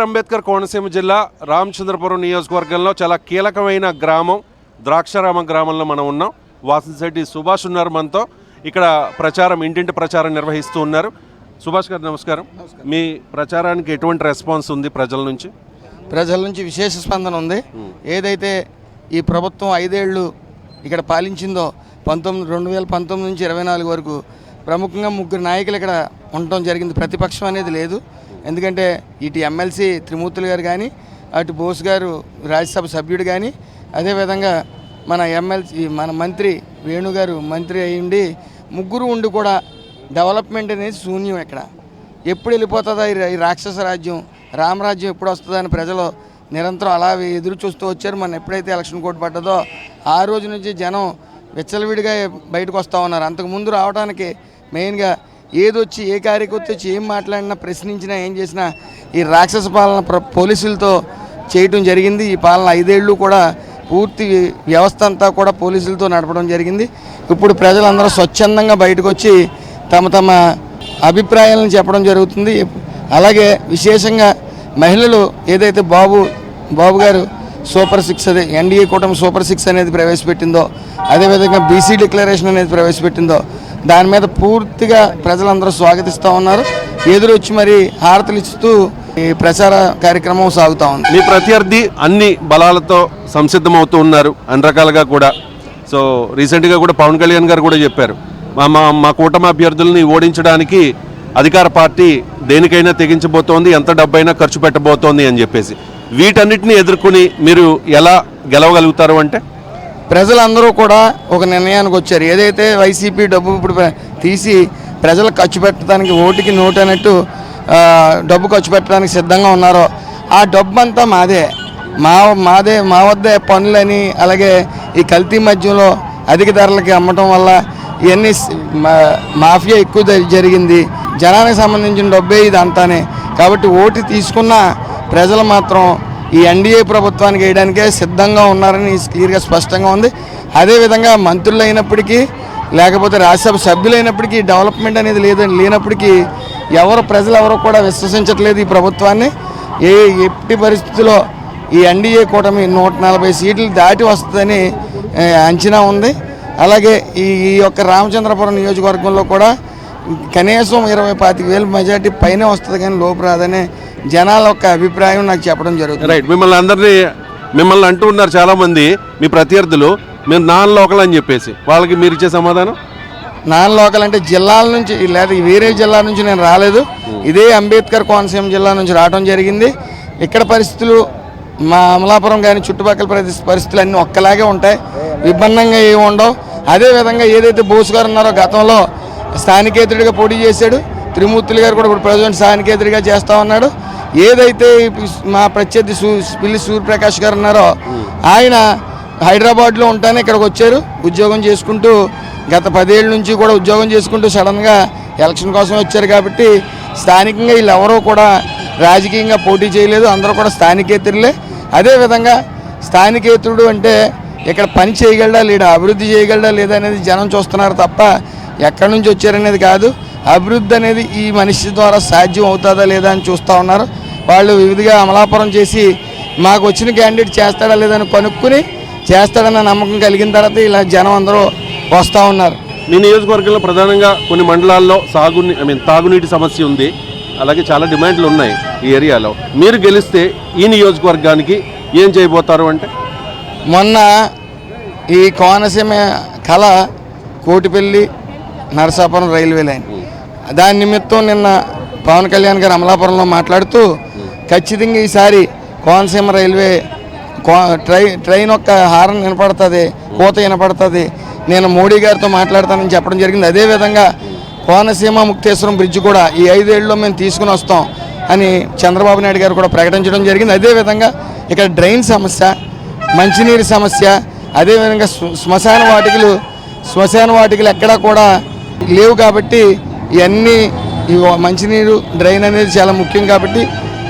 అంబేద్కర్ కోనసీమ జిల్లా రామచంద్రపురం నియోజకవర్గంలో చాలా కీలకమైన గ్రామం ద్రాక్షారామ గ్రామంలో మనం ఉన్నాం. వాసంశెట్టి సుభాష్ ఉన్నారు మనతో. ఇక్కడ ప్రచారం ఇంటింటి ప్రచారం నిర్వహిస్తూ ఉన్నారు. సుభాష్ గారు నమస్కారం. మీ ప్రచారానికి ఎటువంటి రెస్పాన్స్ ఉంది ప్రజల నుంచి? ప్రజల నుంచి విశేష స్పందన ఉంది. ఏదైతే ఈ ప్రభుత్వం 5 ఏళ్ళు ఇక్కడ పాలించిందో 2019 నుంచి 24 వరకు ప్రముఖంగా 3 నాయకులు ఇక్కడ ఉండటం జరిగింది. ప్రతిపక్షం అనేది లేదు. ఎందుకంటే ఇటు ఎమ్మెల్సీ త్రిమూర్తులు గారు కానీ, అటు బోస్ గారు రాజ్యసభ సభ్యుడు కానీ, అదేవిధంగా మన మంత్రి వేణు గారు మంత్రి అయ్యిండి, 3 ఉండి కూడా డెవలప్మెంట్ అనేది శూన్యం. ఇక్కడ ఎప్పుడు వెళ్ళిపోతుందా ఈ రాక్షస రాజ్యం, రామరాజ్యం ఎప్పుడు వస్తుందని ప్రజలు నిరంతరం అలా ఎదురు చూస్తూ వచ్చారు. మన ఎప్పుడైతే ఎలక్షన్ కోడ్ పడ్డదో ఆ రోజు నుంచి జనం విచ్చలవిడిగా బయటకు వస్తూ ఉన్నారు. అంతకుముందు రావడానికి మెయిన్గా ఏదొచ్చి ఏ కార్యకర్త వచ్చి ఏం మాట్లాడినా ప్రశ్నించినా ఏం చేసినా ఈ రాక్షస పాలన పోలీసులతో చేయటం జరిగింది. ఈ పాలన 5 ఏళ్ళు కూడా పూర్తి వ్యవస్థ అంతా కూడా పోలీసులతో నడపడం జరిగింది. ఇప్పుడు ప్రజలందరూ స్వచ్ఛందంగా బయటకు వచ్చి తమ అభిప్రాయాలను చెప్పడం జరుగుతుంది. అలాగే విశేషంగా మహిళలు ఏదైతే బాబు గారు సూపర్ 6 అదే ఎన్డీఏ కూటమి సూపర్ 6 అనేది ప్రవేశపెట్టిందో, అదేవిధంగా బీసీ డిక్లరేషన్ అనేది ప్రవేశపెట్టిందో దాని మీద పూర్తిగా ప్రజలందరూ స్వాగతిస్తూ ఉన్నారు. ఎదురొచ్చి మరి హారతలు ఇస్తూ ఈ ప్రచార కార్యక్రమం సాగుతూ ఉంది. మీ ప్రత్యర్థి అన్ని బలాలతో సంసిద్ధమవుతూ ఉన్నారు అన్ని రకాలుగా కూడా. సో రీసెంట్గా కూడా పవన్ కళ్యాణ్ గారు కూడా చెప్పారు, మా కూటమి అభ్యర్థుల్ని ఓడించడానికి అధికార పార్టీ దేనికైనా తెగించబోతోంది, ఎంత డబ్బైనా ఖర్చు పెట్టబోతోంది అని చెప్పేసి. వీటన్నిటిని ఎదుర్కొని మీరు ఎలా గెలవగలుగుతారు అంటే? ప్రజలందరూ కూడా ఒక నిర్ణయానికి వచ్చారు. ఏదైతే వైసీపీ డబ్బు ఇప్పుడు తీసి ప్రజలకు ఖర్చు పెట్టడానికి ఓటుకి నోటు అన్నట్టు డబ్బు ఖర్చు పెట్టడానికి సిద్ధంగా ఉన్నారో ఆ డబ్బు అంతా మా వద్ద పనులని, అలాగే ఈ కల్తీ మద్యంలో అధిక ధరలకి అమ్మటం వల్ల ఇవన్నీ మాఫియా ఎక్కువ జరిగింది. జనానికి సంబంధించిన డబ్బే ఇది అంతానే. కాబట్టి ఓటు తీసుకున్న ప్రజలు మాత్రం ఈ ఎన్డీఏ ప్రభుత్వానికి వేయడానికే సిద్ధంగా ఉన్నారని క్లియర్గా స్పష్టంగా ఉంది. అదేవిధంగా మంత్రులు అయినప్పటికీ, లేకపోతే రాజ్యసభ సభ్యులైనప్పటికీ డెవలప్మెంట్ అనేది లేనప్పటికీ ప్రజలు ఎవరు కూడా విశ్వసించట్లేదు ఈ ప్రభుత్వాన్ని. ఎట్టి పరిస్థితుల్లో ఈ ఎన్డీఏ కూటమి 140 సీట్లు దాటి వస్తుందని అంచనా ఉంది. అలాగే ఈ యొక్క రామచంద్రపురం నియోజకవర్గంలో కూడా కనీసం 20-25 వేల మెజార్టీ పైనే వస్తుంది, కానీ లోపు రాదనే జనాల యొక్క అభిప్రాయం నాకు చెప్పడం జరుగుతుంది. రైట్. మిమ్మల్ని అంటూ ఉన్నారు చాలామంది మీ ప్రత్యర్థులు, మీరు నాన్ లోకల్ అని చెప్పేసి. వాళ్ళకి మీరు ఇచ్చే సమాధానం? నాన్ లోకల్ అంటే జిల్లాల నుంచి, లేదా వేరే జిల్లా నుంచి నేను రాలేదు. ఇదే అంబేద్కర్ కోనసీమ జిల్లా నుంచి రావడం జరిగింది. ఇక్కడ పరిస్థితులు మా అమలాపురం కానీ చుట్టుపక్కల పరిస్థితులు అన్నీ ఒక్కలాగే ఉంటాయి, విభిన్నంగా ఏమి ఉండవు. అదేవిధంగా ఏదైతే బోస్ గారు ఉన్నారో గతంలో స్థానికేతరుడిగా పోటీ చేశాడు, త్రిమూర్తులు గారు కూడా ఇప్పుడు ప్రజెంట్ స్థానికేతరుడిగా చేస్తూ ఉన్నాడు. ఏదైతే మా ప్రత్యర్థి పిల్లి సూర్యప్రకాష్ గారు ఉన్నారో ఆయన హైదరాబాద్లో ఉంటానే ఇక్కడికి వచ్చారు, ఉద్యోగం చేసుకుంటూ గత 10 ఏళ్ళ నుంచి కూడా ఉద్యోగం చేసుకుంటూ సడన్గా ఎలక్షన్ కోసం వచ్చారు. కాబట్టి స్థానికంగా వీళ్ళు ఎవరూ కూడా రాజకీయంగా పోటీ చేయలేదు, అందరూ కూడా స్థానికేతరులే. అదేవిధంగా స్థానికేతరుడు అంటే ఇక్కడ పని చేయగలడా లేడా, అభివృద్ధి చేయగలడా లేదా అనేది జనం చూస్తున్నారు తప్ప ఎక్కడి నుంచి వచ్చారనేది కాదు. అభివృద్ధి అనేది ఈ మనిషి ద్వారా సాధ్యం అవుతుందా లేదా అని చూస్తూ ఉన్నారు. వాళ్ళు వివిధగా అమలాపురం చేసి మాకు వచ్చిన క్యాండిడేట్ చేస్తాడా లేదని కనుక్కుని చేస్తాడన్న నమ్మకం కలిగిన తర్వాత ఇలా జనం అందరూ వస్తూ ఉన్నారు. మీ నియోజకవర్గంలో ప్రధానంగా కొన్ని మండలాల్లో తాగునీటి సమస్య ఉంది, అలాగే చాలా డిమాండ్లు ఉన్నాయి ఈ ఏరియాలో. మీరు గెలిస్తే ఈ నియోజకవర్గానికి ఏం చేయబోతారు అంటే? మొన్న ఈ కోనసీమ కళ కోటిపల్లి నరసాపురం రైల్వే లైన్, దాని నిమిత్తం నిన్న పవన్ కళ్యాణ్ గారు అమలాపురంలో మాట్లాడుతూ ఖచ్చితంగా ఈసారి కోనసీమ రైల్వే ట్రైన్ యొక్క హారన్ వినపడుతుంది, కోత వినపడుతుంది, నేను మోడీ గారితో మాట్లాడతానని చెప్పడం జరిగింది. అదేవిధంగా కోనసీమ ముక్తేశ్వరం బ్రిడ్జ్ కూడా ఈ 5 ఏళ్ళలో మేము తీసుకుని వస్తాం అని చంద్రబాబు నాయుడు గారు కూడా ప్రకటించడం జరిగింది. అదేవిధంగా ఇక్కడ డ్రైన్ సమస్య, మంచినీరు సమస్య, అదేవిధంగా శ్మశాన వాటికలు ఎక్కడా కూడా లేవు. కాబట్టి ఇవన్నీ ఈ మంచినీరు డ్రైన్ అనేది చాలా ముఖ్యం. కాబట్టి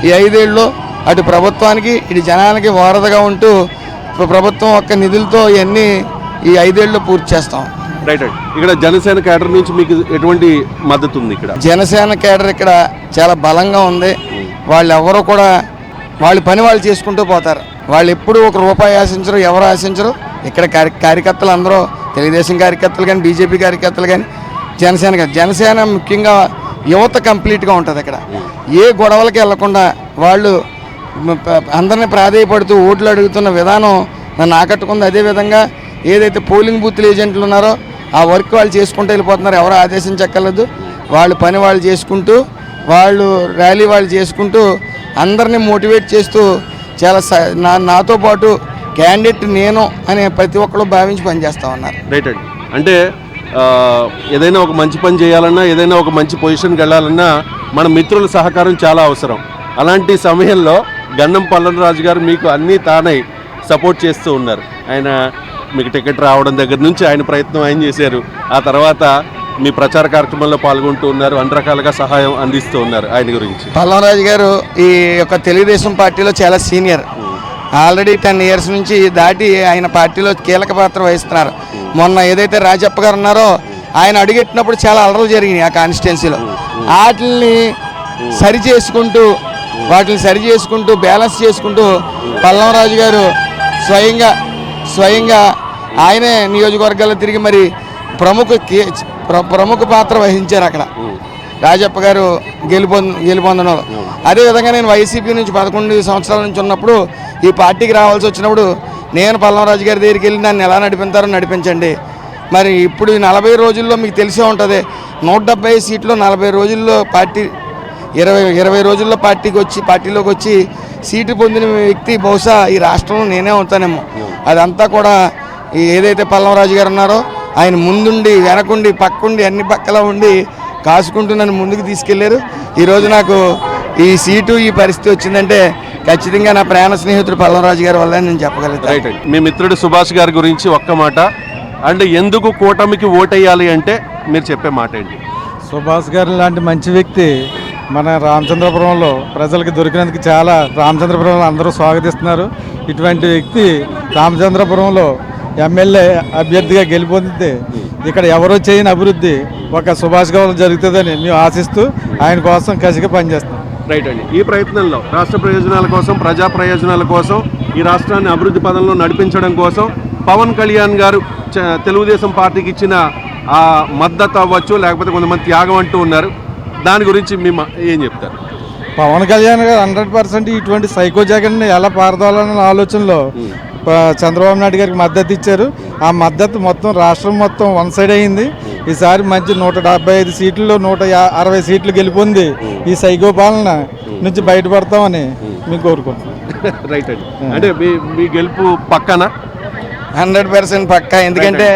ఈ 5 ఏళ్ళలో అటు ప్రభుత్వానికి ఇటు జనానికి వారధగా ఉంటూ ప్రభుత్వం యొక్క నిధులతో ఇవన్నీ ఈ 5 ఏళ్ళలో పూర్తి చేస్తాం. రైట్. ఇక్కడ జనసేన కేడర్ నుంచి మీకు ఎటువంటి మద్దతు ఉంది? ఇక్కడ జనసేన కేడర్ ఇక్కడ చాలా బలంగా ఉంది. వాళ్ళు ఎవరు కూడా వాళ్ళ పని వాళ్ళు చేసుకుంటూ పోతారు. వాళ్ళు ఎప్పుడు ఒక రూపాయి ఆశించరు, ఎవరు ఆశించరు. ఇక్కడ కార్యకర్తలు అందరూ తెలుగుదేశం కార్యకర్తలు కానీ, బీజేపీ కార్యకర్తలు కానీ, జనసేన ముఖ్యంగా యువత కంప్లీట్గా ఉంటుంది. ఇక్కడ ఏ గొడవలకి వెళ్లకుండా వాళ్ళు అందరినీ ప్రాధేయపడుతూ ఓట్లు అడుగుతున్న విధానం నన్ను ఆకట్టుకుంది. అదేవిధంగా ఏదైతే పోలింగ్ బూత్లు ఏజెంట్లు ఉన్నారో ఆ వర్క్ వాళ్ళు చేసుకుంటూ వెళ్ళిపోతున్నారు. ఎవరు ఆదేశించక్కర్లేదు. వాళ్ళు పని వాళ్ళు చేసుకుంటూ, వాళ్ళు ర్యాలీ వాళ్ళు చేసుకుంటూ అందరినీ మోటివేట్ చేస్తూ చాలా నాతో పాటు క్యాండిడేట్ నేను అనే ప్రతి ఒక్కరు భావించి పనిచేస్తూ ఉన్నారు. రైట్ అండి. అంటే ఏదైనా ఒక మంచి పని చేయాలన్నా, ఏదైనా ఒక మంచి పొజిషన్కి వెళ్ళాలన్నా మన మిత్రుల సహకారం చాలా అవసరం. అలాంటి సమయంలో గన్నం పల్లవరాజు గారు మీకు అన్నీ తానై సపోర్ట్ చేస్తూ ఉన్నారు. ఆయన మీకు టికెట్ రావడం దగ్గర నుంచి ఆయన ప్రయత్నం ఆయన చేశారు. ఆ తర్వాత మీ ప్రచార కార్యక్రమంలో పాల్గొంటూ ఉన్నారు, అన్ని రకాలుగా సహాయం అందిస్తూ ఉన్నారు. ఆయన గురించి పల్లవరాజు గారు ఈ యొక్క తెలుగుదేశం పార్టీలో చాలా సీనియర్. ఆల్రెడీ 10 years నుంచి దాటి ఆయన పార్టీలో కీలక పాత్ర వహిస్తున్నారు. మొన్న ఏదైతే రాజప్ప గారు ఉన్నారో ఆయన అడుగెట్టినప్పుడు చాలా అలరలు జరిగినాయి ఆ కాన్స్టిట్యున్సీలో. వాటిని సరి చేసుకుంటూ బ్యాలెన్స్ చేసుకుంటూ పల్లవరాజు గారు స్వయంగా ఆయనే నియోజకవర్గాల్లో తిరిగి మరి ప్రముఖ పాత్ర వహించారు అక్కడ రాజప్ప గారు గెలుపొందడంలో. అదేవిధంగా నేను వైసీపీ నుంచి 11 సంవత్సరాల నుంచి ఉన్నప్పుడు ఈ పార్టీకి రావాల్సి వచ్చినప్పుడు నేను పల్లవరాజు గారి దగ్గరికి వెళ్ళి నన్ను ఎలా నడిపించారో నడిపించండి. మరి ఇప్పుడు ఈ 40 రోజుల్లో మీకు తెలిసే ఉంటుంది, 170 సీట్లు 40 రోజుల్లో పార్టీ 20 రోజుల్లో పార్టీలోకి వచ్చి సీటు పొందిన వ్యక్తి బహుశా ఈ రాష్ట్రంలో నేనే అవుతానేమో. అదంతా కూడా ఏదైతే పల్లవరాజు గారు ఉన్నారో ఆయన ముందుండి, వెనకుండి, పక్కుండి, అన్ని పక్కల ఉండి కాసుకుంటూ నన్ను ముందుకు తీసుకెళ్లారు. ఈరోజు నాకు ఈ సీటు, ఈ పరిస్థితి వచ్చిందంటే ఖచ్చితంగా నా ప్రాణ స్నేహితుడు పల్లవరాజు గారి వల్ల నేను చెప్పగలుగుతాను. మీ మిత్రుడు సుభాష్ గారి గురించి ఒక్క మాట, అంటే ఎందుకు కూటమికి ఓటేయాలి అంటే మీరు చెప్పే మాట ఏంటి? సుభాష్ గారు లాంటి మంచి వ్యక్తి మన రామచంద్రపురంలో ప్రజలకు దొరికినందుకు చాలా రామచంద్రపురంలో అందరూ స్వాగతిస్తున్నారు. ఇటువంటి వ్యక్తి రామచంద్రపురంలో ఎమ్మెల్యే అభ్యర్థిగా గెలుపొందితే ఇక్కడ ఎవరో చేయని అభివృద్ధి ఒక సుభాష్ గారు జరుగుతుందని మేము ఆశిస్తూ ఆయన కోసం కసిగా పనిచేస్తాం. రైట్ అండి. ఈ ప్రయత్నంలో రాష్ట్ర ప్రయోజనాల కోసం, ప్రజా ప్రయోజనాల కోసం, ఈ రాష్ట్రాన్ని అభివృద్ధి పదంలో నడిపించడం కోసం పవన్ కళ్యాణ్ గారు తెలుగుదేశం పార్టీకి ఇచ్చిన ఆ మద్దతు అవ్వచ్చు, లేకపోతే కొంతమంది త్యాగం అంటూ ఉన్నారు. దాని గురించి మేము ఏం చెప్తారు? పవన్ కళ్యాణ్ గారు 100% ఇటువంటి సైకో జగన్ని ఎలా పారదోలాలన్న ఆలోచనలో చంద్రబాబు నాయుడు గారికి మద్దతు ఇచ్చారు. ఆ మద్దతు మొత్తం రాష్ట్రం మొత్తం వన్ సైడ్ అయింది. ఈసారి మంచి 175 సీట్లలో 160 సీట్లు గెలుపొంది ఈ సైకో పాలన నుంచి బయటపడతామని మేము కోరుకుంటున్నాం. రైట్ అండి. అంటే మీ గెలుపు పక్కన 100% పక్కా. ఎందుకంటే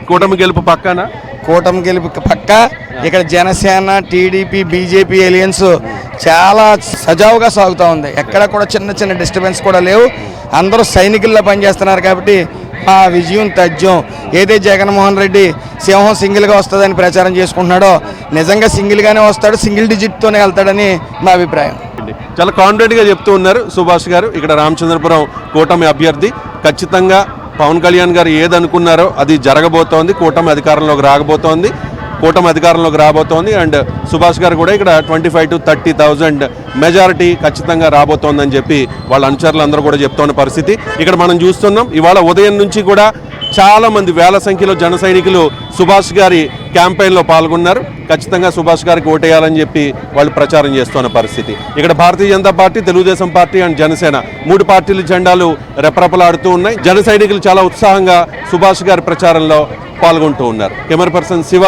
కూటమి గెలుపు పక్కన, కూటమి గెలుపు పక్కా. ఇక్కడ జనసేన, టీడీపీ, బీజేపీ ఎలియన్స్ చాలా సజావుగా సాగుతూ ఉంది. ఎక్కడ కూడా చిన్న డిస్టర్బెన్స్ కూడా లేవు. అందరూ సైనికుల్లో పనిచేస్తున్నారు. కాబట్టి ఆ విజయం తథ్యం. ఏదైతే జగన్మోహన్ రెడ్డి సింహం సింగిల్గా వస్తుందని ప్రచారం చేసుకుంటున్నాడో నిజంగా సింగిల్గానే వస్తాడు, సింగిల్ డిజిట్తోనే వెళ్తాడని మా అభిప్రాయం. చాలా కాన్ఫిడెంట్గా చెప్తూ ఉన్నారు సుభాష్ గారు. ఇక్కడ రామచంద్రపురం కూటమి అభ్యర్థి. ఖచ్చితంగా పవన్ కళ్యాణ్ గారు ఏదనుకున్నారో అది జరగబోతోంది. కూటమి అధికారంలోకి రాబోతోంది. అండ్ సుభాష్ గారు కూడా ఇక్కడ 25,000 to 30,000 మెజారిటీ ఖచ్చితంగా రాబోతోందని చెప్పి వాళ్ళ అనుచరులు అందరూ కూడా చెప్తున్న పరిస్థితి ఇక్కడ మనం చూస్తున్నాం. ఇవాళ ఉదయం నుంచి కూడా చాలామంది వేల సంఖ్యలో జన సైనికులు సుభాష్ గారి క్యాంపెయిన్లో పాల్గొన్నారు. ఖచ్చితంగా సుభాష్ గారికి ఓటేయాలని చెప్పి వాళ్ళు ప్రచారం చేస్తున్న పరిస్థితి. ఇక్కడ Bharatiya Janata party, Telugu Desam party and Janasena 3 పార్టీల జెండాలు రెపరెపలాడుతూ ఉన్నాయి. జన సైనికులు చాలా ఉత్సాహంగా సుభాష్ గారి ప్రచారంలో పాల్గొంటూ ఉన్నారు. Camera person Shiva.